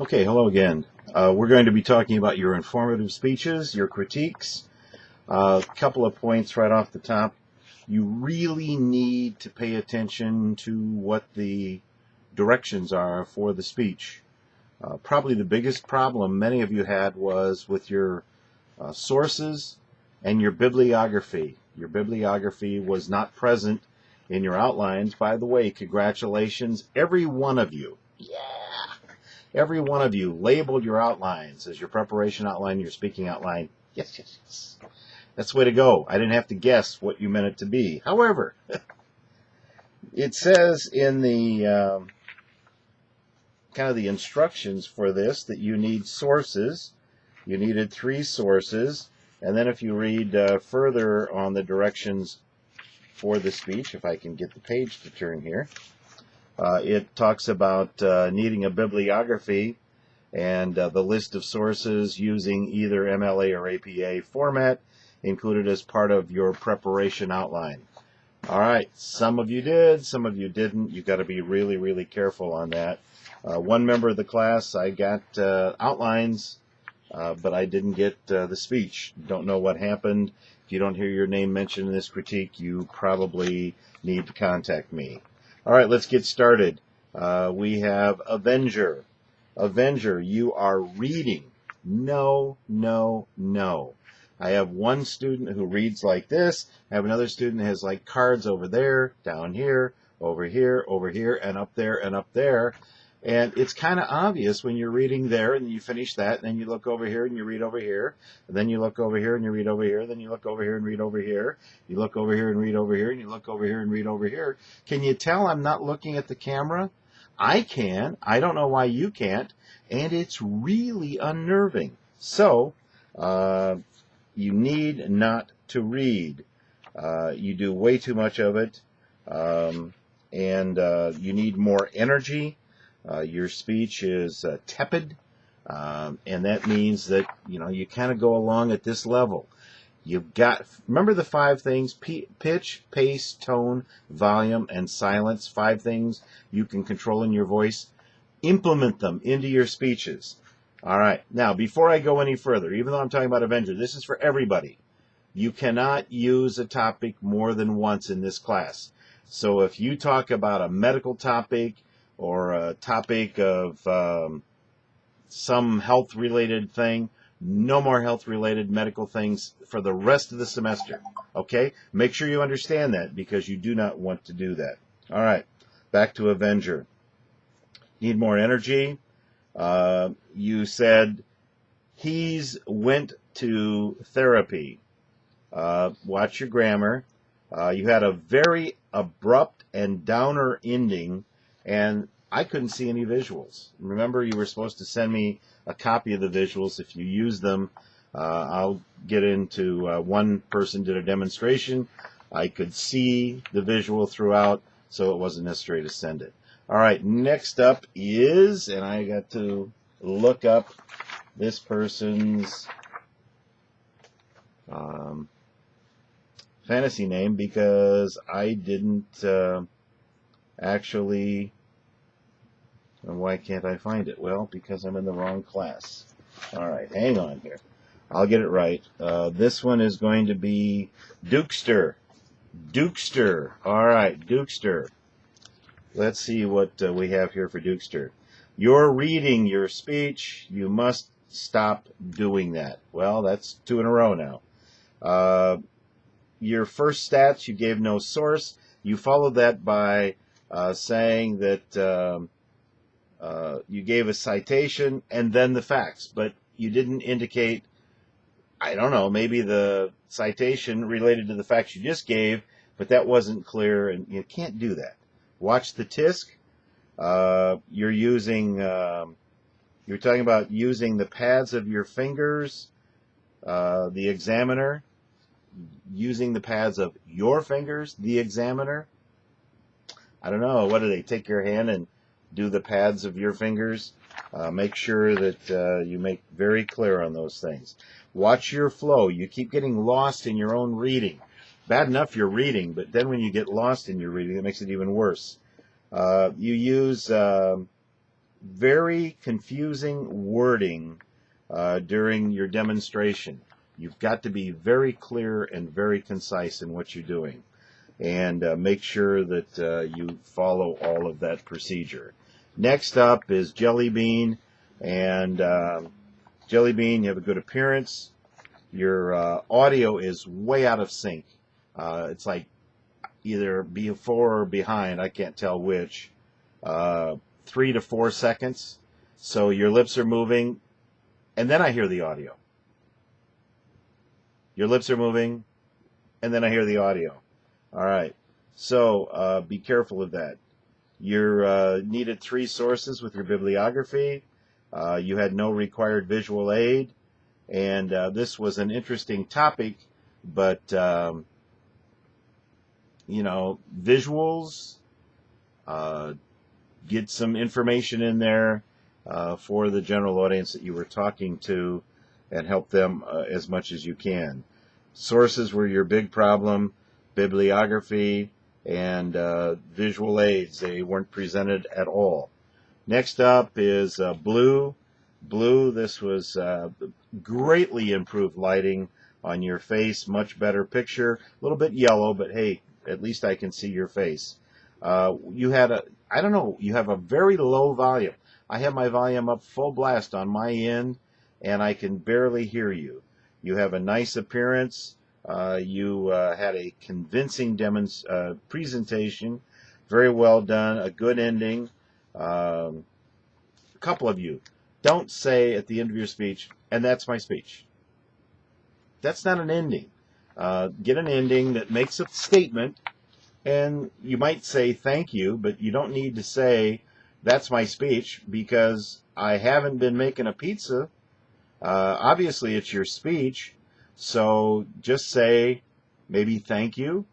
Okay, hello again. We're going to be talking about your informative speeches, your critiques. A couple of points right off the top. You really need to pay attention to what the directions are for the speech. Probably the biggest problem many of you had was with your sources and your bibliography. Your bibliography was not present in your outlines. By the way, congratulations, every one of you. Yeah! Every one of you labeled your outlines as your preparation outline, your speaking outline. Yes, yes, yes. That's the way to go. I didn't have to guess what you meant it to be. However, it says in the kind of the instructions for this that you need sources. You needed 3 sources. And then if you read further on the directions for the speech, if I can get the page to turn here, it talks about needing a bibliography and the list of sources using either MLA or APA format included as part of your preparation outline. All right, some of you did, some of you didn't. You've got to be really, really careful on that. One member of the class, I got outlines, but I didn't get the speech. Don't know what happened. If you don't hear your name mentioned in this critique, you probably need to contact me. All right, let's get started. We have Avenger. Avenger, you are reading. No, no, no. I have one student who reads like this. I have another student who has like cards over there, down here, over here, and up there, and up there. And it's kind of obvious when you're reading there and you finish that, and then you look over here and you read over here, and then you look over here and you read over here, then you look over here and read over here, you look over here and read over here, and you look over here and read over here. Can you tell I'm not looking at the camera? I can. I don't know why you can't, and it's really unnerving. So, you need not to read. You do way too much of it, and you need more energy. Your speech is tepid, and that means that you kind of go along at this level. You've got, remember the 5 things: pitch, pace, tone, volume, and silence. 5 things you can control in your voice. Implement them into your speeches. All right. Now, before I go any further, even though I'm talking about Avenger, this is for everybody. You cannot use a topic more than once in this class. So if you talk about a medical topic or a topic of some health-related thing, no more health-related medical things for the rest of the semester. Okay? Make sure you understand that because you do not want to do that. All right. Back to Avenger. Need more energy. You said he's went to therapy. Watch your grammar. You had a very abrupt and downer ending, and I couldn't see any visuals. Remember, you were supposed to send me a copy of the visuals. If you use them, I'll get into one person did a demonstration. I could see the visual throughout, so it wasn't necessary to send it. All right, next up is, and I got to look up this person's fantasy name because I didn't actually. And why can't I find it? Well, because I'm in the wrong class. All right, hang on here. I'll get it right. This one is going to be Dukester. Dukester. All right, Dukester. Let's see what we have here for Dukester. You're reading your speech. You must stop doing that. Well, that's 2 in a row now. Your first stats, you gave no source. You followed that by saying that you gave a citation and then the facts, but you didn't indicate, I don't know, maybe the citation related to the facts you just gave, but that wasn't clear, and you can't do that. Watch the TISC. You're using, you're talking about using the pads of your fingers, the examiner, using the pads of your fingers, the examiner. I don't know, what do they, take your hand and do the pads of your fingers? Make sure that you make very clear on those things. Watch your flow. You keep getting lost in your own reading. Bad enough you're reading, but then when you get lost in your reading, it makes it even worse. You use very confusing wording during your demonstration. You've got to be very clear and very concise in what you're doing, and make sure that you follow all of that procedure. Next up is Jelly Bean, and Jelly Bean, you have a good appearance. Your audio is way out of sync. It's like either before or behind, I can't tell which, 3 to 4 seconds. So your lips are moving, and then I hear the audio. Your lips are moving, and then I hear the audio. All right. So be careful of that. You needed 3 sources with your bibliography. You had no required visual aid. And this was an interesting topic, but, you know, visuals, get some information in there for the general audience that you were talking to, and help them as much as you can. Sources were your big problem, bibliography, and visual aids. They weren't presented at all. Next up is Blue. Blue, this was greatly improved lighting on your face, much better picture. A little bit yellow, but hey, at least I can see your face. You had you have a very low volume. I have my volume up full blast on my end, and I can barely hear you. You have a nice appearance. You had a convincing presentation. Very well done. A good ending. A couple of you, don't say at the end of your speech, "And that's my speech." That's not an ending. Get an ending that makes a statement, and you might say thank you, but you don't need to say that's my speech, because I haven't been making a pizza. Obviously, it's your speech, so just say maybe thank you,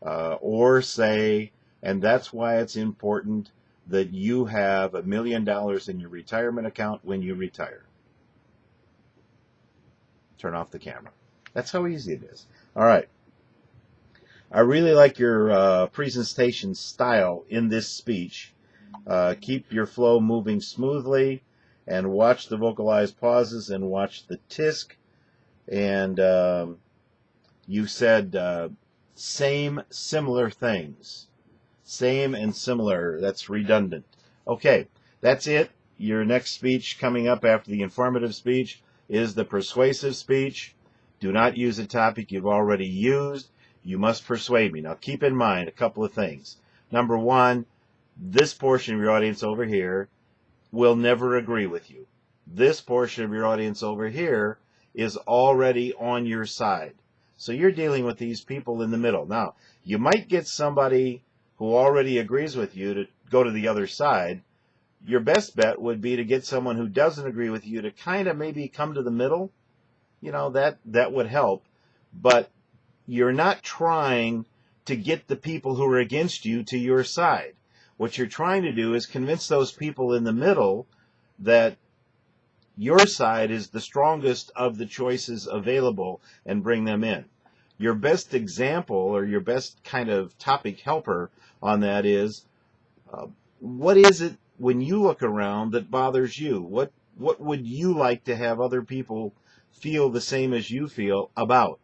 or say, and that's why it's important that you have $1 million in your retirement account when you retire. Turn off the camera. That's how easy it is. All right. I really like your presentation style in this speech. Keep your flow moving smoothly, and watch the vocalized pauses, and watch the tisk. And you said same, similar things. Same and similar. That's redundant. Okay, that's it. Your next speech coming up after the informative speech is the persuasive speech. Do not use a topic you've already used. You must persuade me. Now keep in mind a couple of things. Number one, this portion of your audience over here will never agree with you. This portion of your audience over here is already on your side. So you're dealing with these people in the middle. Now, you might get somebody who already agrees with you to go to the other side. Your best bet would be to get someone who doesn't agree with you to kind of maybe come to the middle. You know, that would help. But you're not trying to get the people who are against you to your side. What you're trying to do is convince those people in the middle that your side is the strongest of the choices available, and bring them in. Your best example, or your best kind of topic helper on that is, what is it when you look around that bothers you? What would you like to have other people feel the same as you feel about?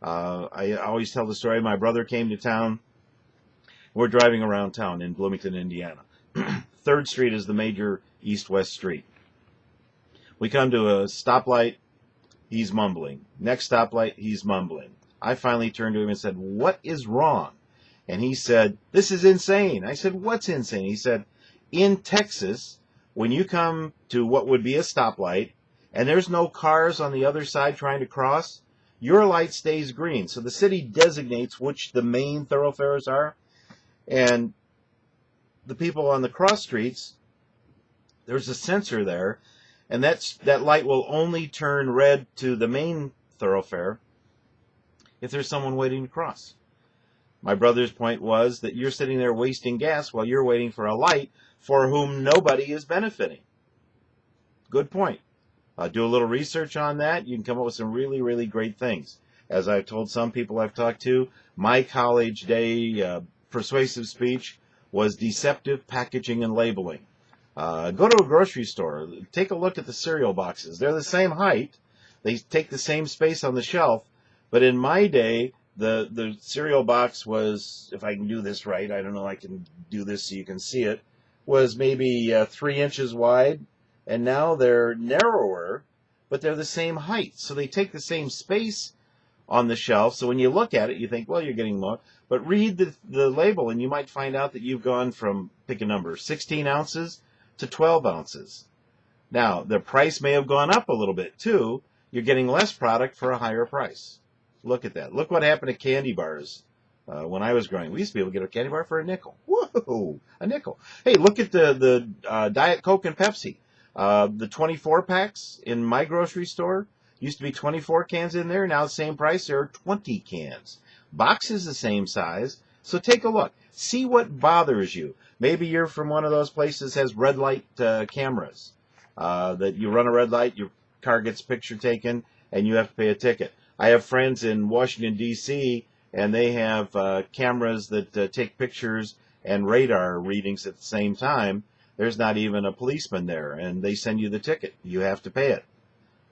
I always tell the story. My brother came to town. We're driving around town in Bloomington, Indiana. 3rd Street is the major east-west street. We come to a stoplight. He's mumbling. Next stoplight, he's mumbling. I finally turned to him and said, "What is wrong?" And he said, "This is insane." I said, "What's insane?" He said, "In Texas, when you come to what would be a stoplight, and there's no cars on the other side trying to cross, your light stays green. So the city designates which the main thoroughfares are, and the people on the cross streets, there's a sensor there, and that light will only turn red to the main thoroughfare if there's someone waiting to cross." My brother's point was that you're sitting there wasting gas while you're waiting for a light for whom nobody is benefiting. Good point. Do a little research on that. You can come up with some really, really great things. As I've told some people I've talked to, my college day persuasive speech was deceptive packaging and labeling. Go to a grocery store. Take a look at the cereal boxes. They're the same height. They take the same space on the shelf. But in my day, the cereal box was, if I can do this right, I don't know, I can do this so you can see it, was maybe 3 inches wide. And now they're narrower, but they're the same height. So they take the same space on the shelf. So when you look at it, you think, well, you're getting more. But read the label, and you might find out that you've gone from, pick a number, 16 ounces to 12 ounces. Now, the price may have gone up a little bit, too. You're getting less product for a higher price. Look at that. Look what happened to candy bars when I was growing. We used to be able to get a candy bar for a nickel. Whoa, a nickel. Hey, look at the Diet Coke and Pepsi. The 24 packs in my grocery store used to be 24 cans in there. Now the same price, there are 20 cans. Box is the same size. So take a look. See what bothers you. Maybe you're from one of those places that has red light cameras. That you run a red light, your car gets picture taken, and you have to pay a ticket. I have friends in Washington, D.C., and they have cameras that take pictures and radar readings at the same time. There's not even a policeman there, and they send you the ticket. You have to pay it.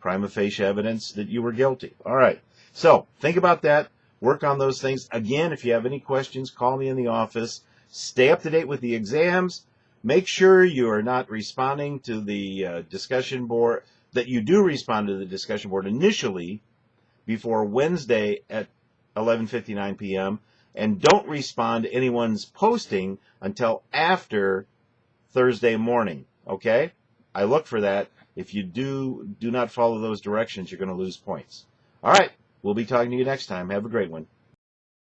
Prima facie evidence that you were guilty. All right. So think about that. Work on those things. Again, if you have any questions, call me in the office. Stay up to date with the exams. Make sure you are not responding to the discussion board, that you do respond to the discussion board initially before Wednesday at 11:59 p.m. and don't respond to anyone's posting until after Thursday morning. Okay? I look for that. If you do not follow those directions, you're going to lose points. All right. We'll be talking to you next time. Have a great one.